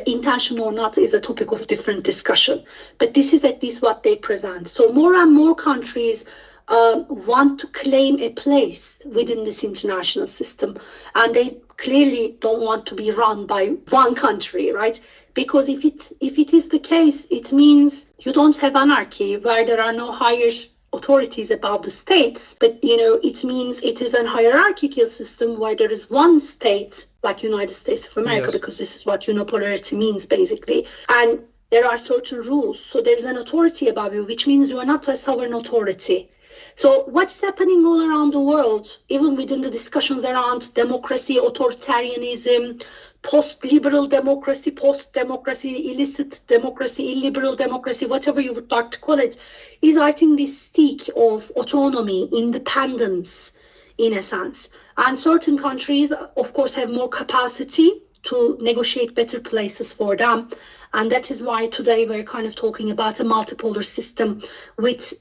intention or not is a topic of different discussion. But this is at least what they present. So more and more countries want to claim a place within this international system. And they clearly don't want to be run by one country, right? Because if it is the case, it means you don't have anarchy where there are no higher authorities above the states, but it means it is a hierarchical system where there is one state, like United States of America, because this is what unipolarity means basically, and there are certain rules. So there is an authority above you, which means you are not a sovereign authority. So what's happening all around the world, even within the discussions around democracy, authoritarianism, post-liberal democracy, post-democracy, illicit democracy, illiberal democracy, whatever you would like to call it, is I think this seek of autonomy, independence, in a sense. And certain countries, of course, have more capacity to negotiate better places for them. And that is why today we're kind of talking about a multipolar system with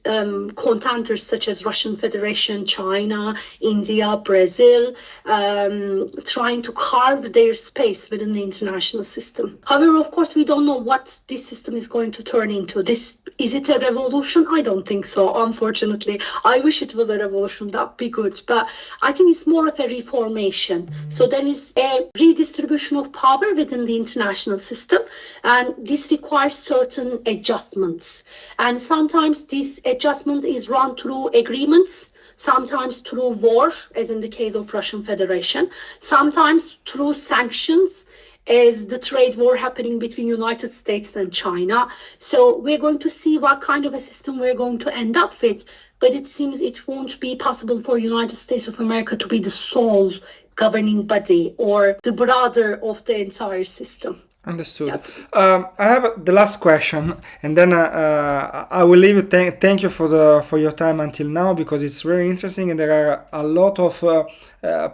contenders such as Russian Federation, China, India, Brazil, trying to carve their space within the international system. However, of course, we don't know what this system is going to turn into. Is it a revolution? I don't think so, unfortunately. I wish it was a revolution. That'd be good. But I think it's more of a reformation. So there is a redistribution of power within the international system, and this requires certain adjustments. And sometimes this adjustment is run through agreements, sometimes through war, as in the case of Russian Federation, sometimes through sanctions, as the trade war happening between United States and China. So we're going to see what kind of a system we're going to end up with, but it seems it won't be possible for United States of America to be the sole governing body or the brother of the entire system. Understood. Yep. I have the last question, and then I will leave it. Thank you for your time until now, because it's very interesting, and there are a lot of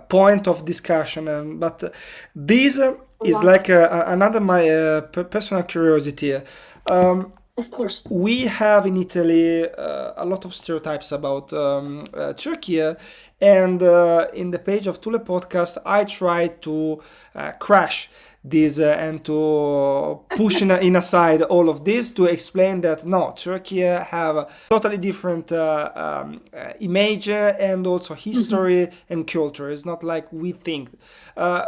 point of discussion. But this is like another my personal curiosity. Of course. We have in Italy a lot of stereotypes about Turkey, and in the page of Tule podcast, I try to crash this and to push in aside all of this to explain that no, Turkey have a totally different image and also history and culture. It's not like we think.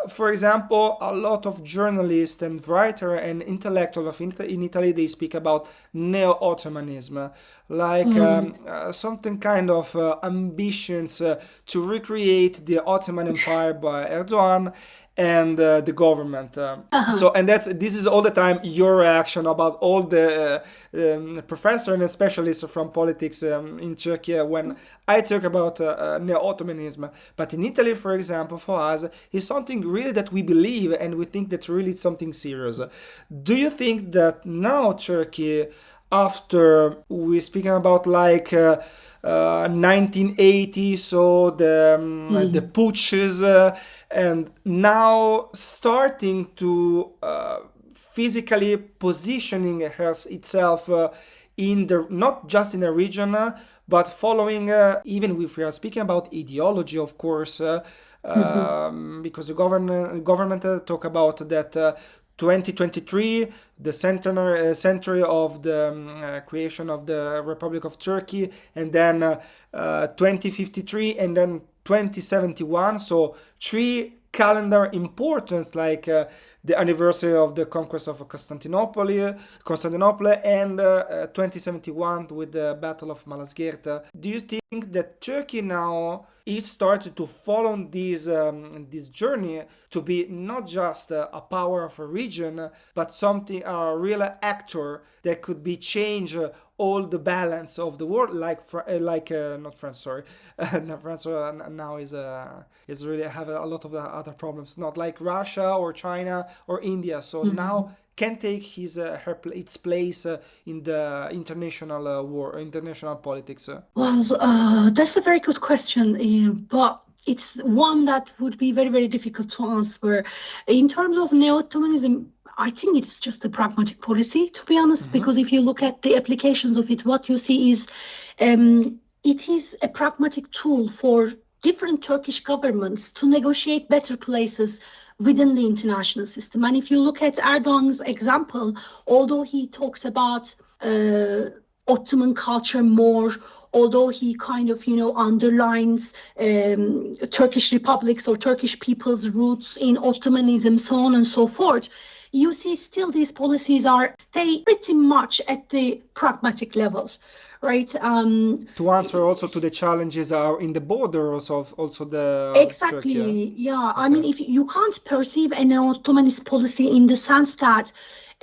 For example, a lot of journalists and writers and intellectuals in Italy, they speak about neo-Ottomanism, like something kind of ambitions to recreate the Ottoman Empire by Erdogan and the government. So, and this is all the time your reaction about all the professors and specialists from politics in Turkey when I talk about neo-Ottomanism. But in Italy, for example, for us, is something really that we believe and we think that really is something serious. Do you think that now Turkey, after we're speaking about like 1980, so the putsches, and now starting to physically positioning itself in the not just in the region, but following even if we are speaking about ideology, of course, because the government talk about that 2023, the century of the creation of the Republic of Turkey, and then 2053, and then 2071. So three calendar importance, like the anniversary of the conquest of Constantinople, and 2071 with the Battle of Malazgirt. Do you think that Turkey now is started to follow this journey to be not just a power of a region, but something, a real actor that could be change all the balance of the world, not France, sorry, no, France now is really have a lot of other problems, not like Russia or China or India. So now can take its place in the international politics. Well, that's a very good question, but it's one that would be very, very difficult to answer. In terms of neo-Ottomanism, I think it's just a pragmatic policy, to be honest, because if you look at the applications of it, what you see is it is a pragmatic tool for different Turkish governments to negotiate better places within the international system. And if you look at Erdogan's example, although he talks about Ottoman culture more, although he kind of, underlines Turkish republics or Turkish people's roots in Ottomanism, so on and so forth, you see still these policies stay pretty much at the pragmatic level, right? To answer also to the challenges are in the borders of also the exactly, Turkey. yeah. Okay. I mean, if you can't perceive an Ottomanist policy in the sense that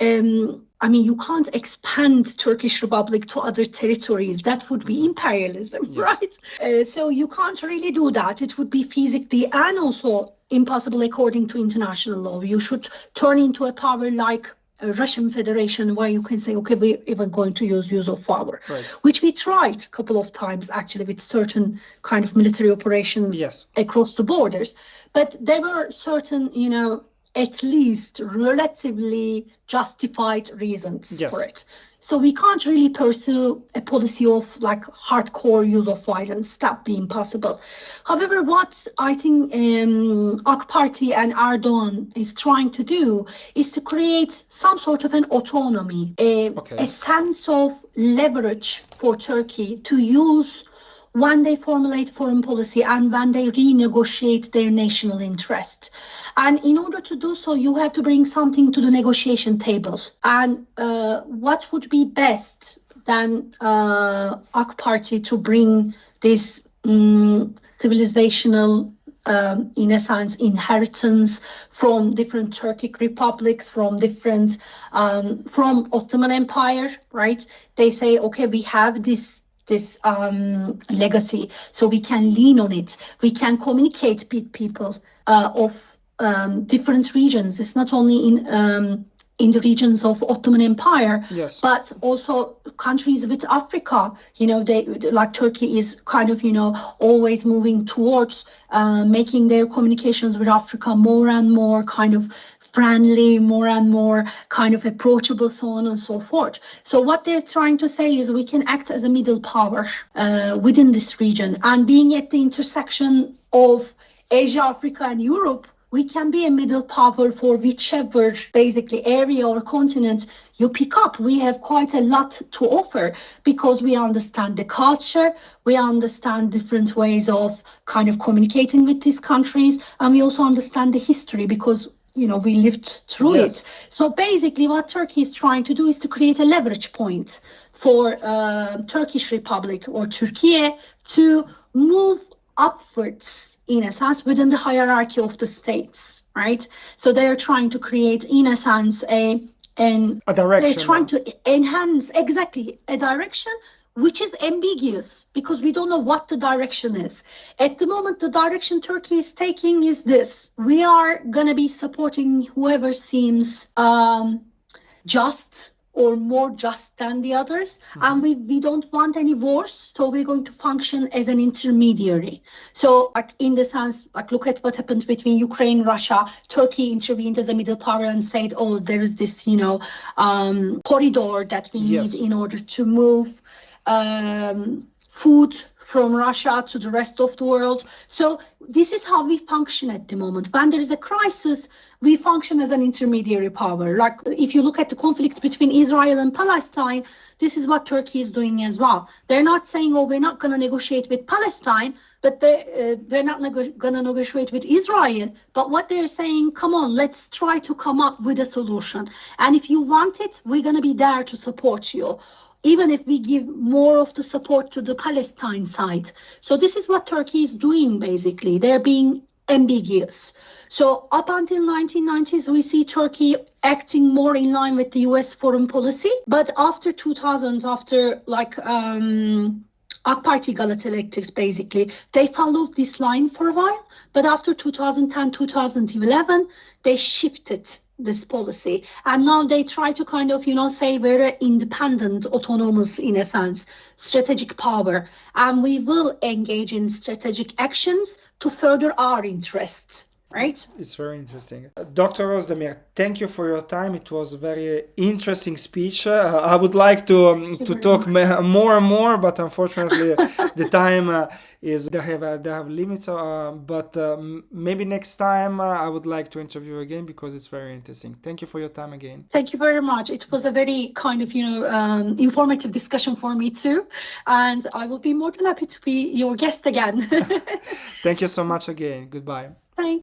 I mean, you can't expand Turkish Republic to other territories. That would be imperialism, Yes. right? So you can't really do that. It would be physically and also impossible according to international law. You should turn into a power like a Russian Federation, where you can say, okay, we're even going to use of power, Right. which we tried a couple of times actually with certain kind of military operations Yes. across the borders. But there were certain, at least relatively justified reasons Yes. for it. So we can't really pursue a policy of like hardcore use of violence. That being possible. However, what I think AK Party and Erdogan is trying to do is to create some sort of an autonomy, a sense of leverage for Turkey to use when they formulate foreign policy and when they renegotiate their national interest. And in order to do so, you have to bring something to the negotiation table. And what would be best than AK Party to bring this civilizational, in a sense, inheritance from different Turkic republics, from Ottoman Empire, right? They say, okay, we have this legacy, so we can lean on it. We can communicate with people of different regions. It's not only in the regions of Ottoman Empire, yes, but also countries with Africa. They like Turkey is kind of always moving towards making their communications with Africa more and more kind of friendly, more and more kind of approachable, so on and so forth. So what they're trying to say is we can act as a middle power within this region, and being at the intersection of Asia, Africa, and Europe, we can be a middle power for whichever basically area or continent you pick up. We have quite a lot to offer because we understand the culture, we understand different ways of kind of communicating with these countries, and we also understand the history because we lived through yes, it. So basically what Turkey is trying to do is to create a leverage point for Turkish Republic or Turkey to move upwards, in a sense, within the hierarchy of the states, right? So they are trying to create, in a sense, a direction. They're trying to enhance exactly a direction which is ambiguous because we don't know what the direction is. At the moment, the direction Turkey is taking is this. We are going to be supporting whoever seems just or more just than the others. And we don't want any wars, so we're going to function as an intermediary. So like in the sense, like look at what happened between Ukraine, Russia. Turkey intervened as a middle power and said, oh, there is this, corridor that we need in order to move food from Russia to the rest of the world. So this is how we function at the moment. When there is a crisis, we function as an intermediary power. Like if you look at the conflict between Israel and Palestine, this is what Turkey is doing as well. They're not saying, oh, we're not going to negotiate with Palestine, but they're not going to negotiate with Israel. But what they're saying, come on, let's try to come up with a solution. And if you want it, we're going to be there to support you, even if we give more of the support to the Palestine side. So this is what Turkey is doing, basically. They're being ambiguous. So up until 1990s, we see Turkey acting more in line with the US foreign policy. But after 2000s, after like AK Party got elected, basically, they followed this line for a while. But after 2010, 2011, they shifted this policy. And now they try to kind of, say we're an independent, autonomous, in a sense, strategic power. And we will engage in strategic actions to further our interests. Right? It's very interesting. Dr. Özdemir, thank you for your time. It was a very interesting speech. I would like to talk more and more, but unfortunately the time is they have limits. But maybe next time I would like to interview again because it's very interesting. Thank you for your time again. Thank you very much. It was a very kind of informative discussion for me too, and I will be more than happy to be your guest again. Thank you so much again. Goodbye. Thanks.